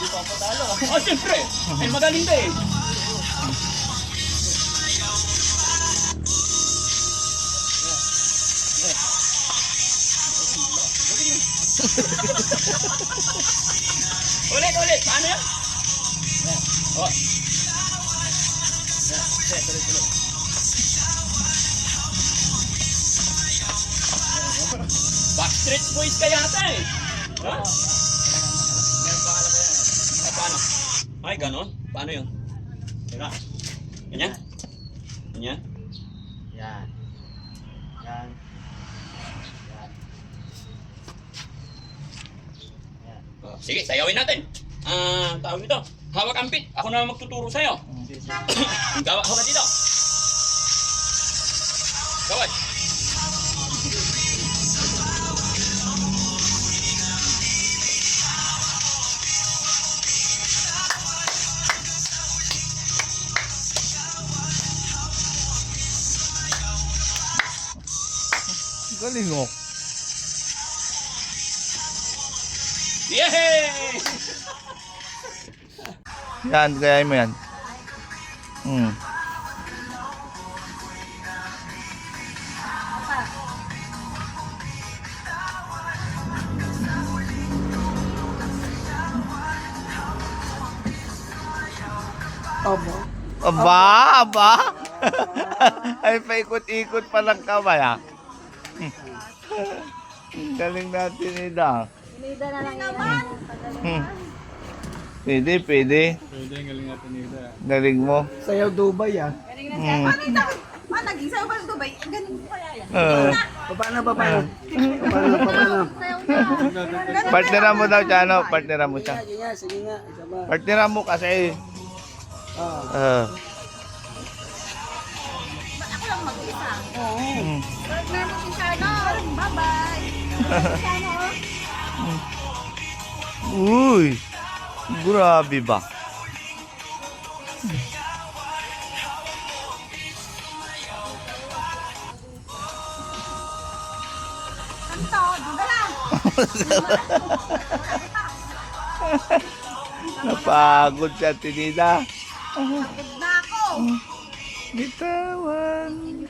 Hindi pa ako talo. Oh, siyempre. Ay, magaling ka eh. Ulit. Paano yan? Oh. Tuloy. Backstreet Boys ka yata eh. Ha? Meron pa alam ko yan. Ay, paano? Ay, ganon? Paano yun? Teka. Ganyan? Ganyan? Yan. Yan. Oh, sige, sayawin natin. Tawag nito. Hawak ang pit. Ako na magtuturo sa'yo. Hawak dito. Gawad. Galing mo. Yay! Yan, kaya mo yan. Aba. Ay, paikot-ikot pa lang kamay, ha? Galing natin, Ida. Nida na lang naman. Pwede. Pwede, galing natin nila. Galing mo. Sayaw Dubai ah. Galing na siya. Paano ito? Paano naging sayo ba ng Dubai? Ganun ko kaya yan. Paano? Sayo na. Partneran mo daw, Chano. Partneran mo siya. Sige nga. Isa ba? Partneran mo kasi. Ba't ako lang mag-isa? Mm. Partner mo si Shano. Bye-bye. Shano. Uy. Grabe ba? Kanto, duga lang. Napagod siya, Tinida. Pagod na ako. Bitawan.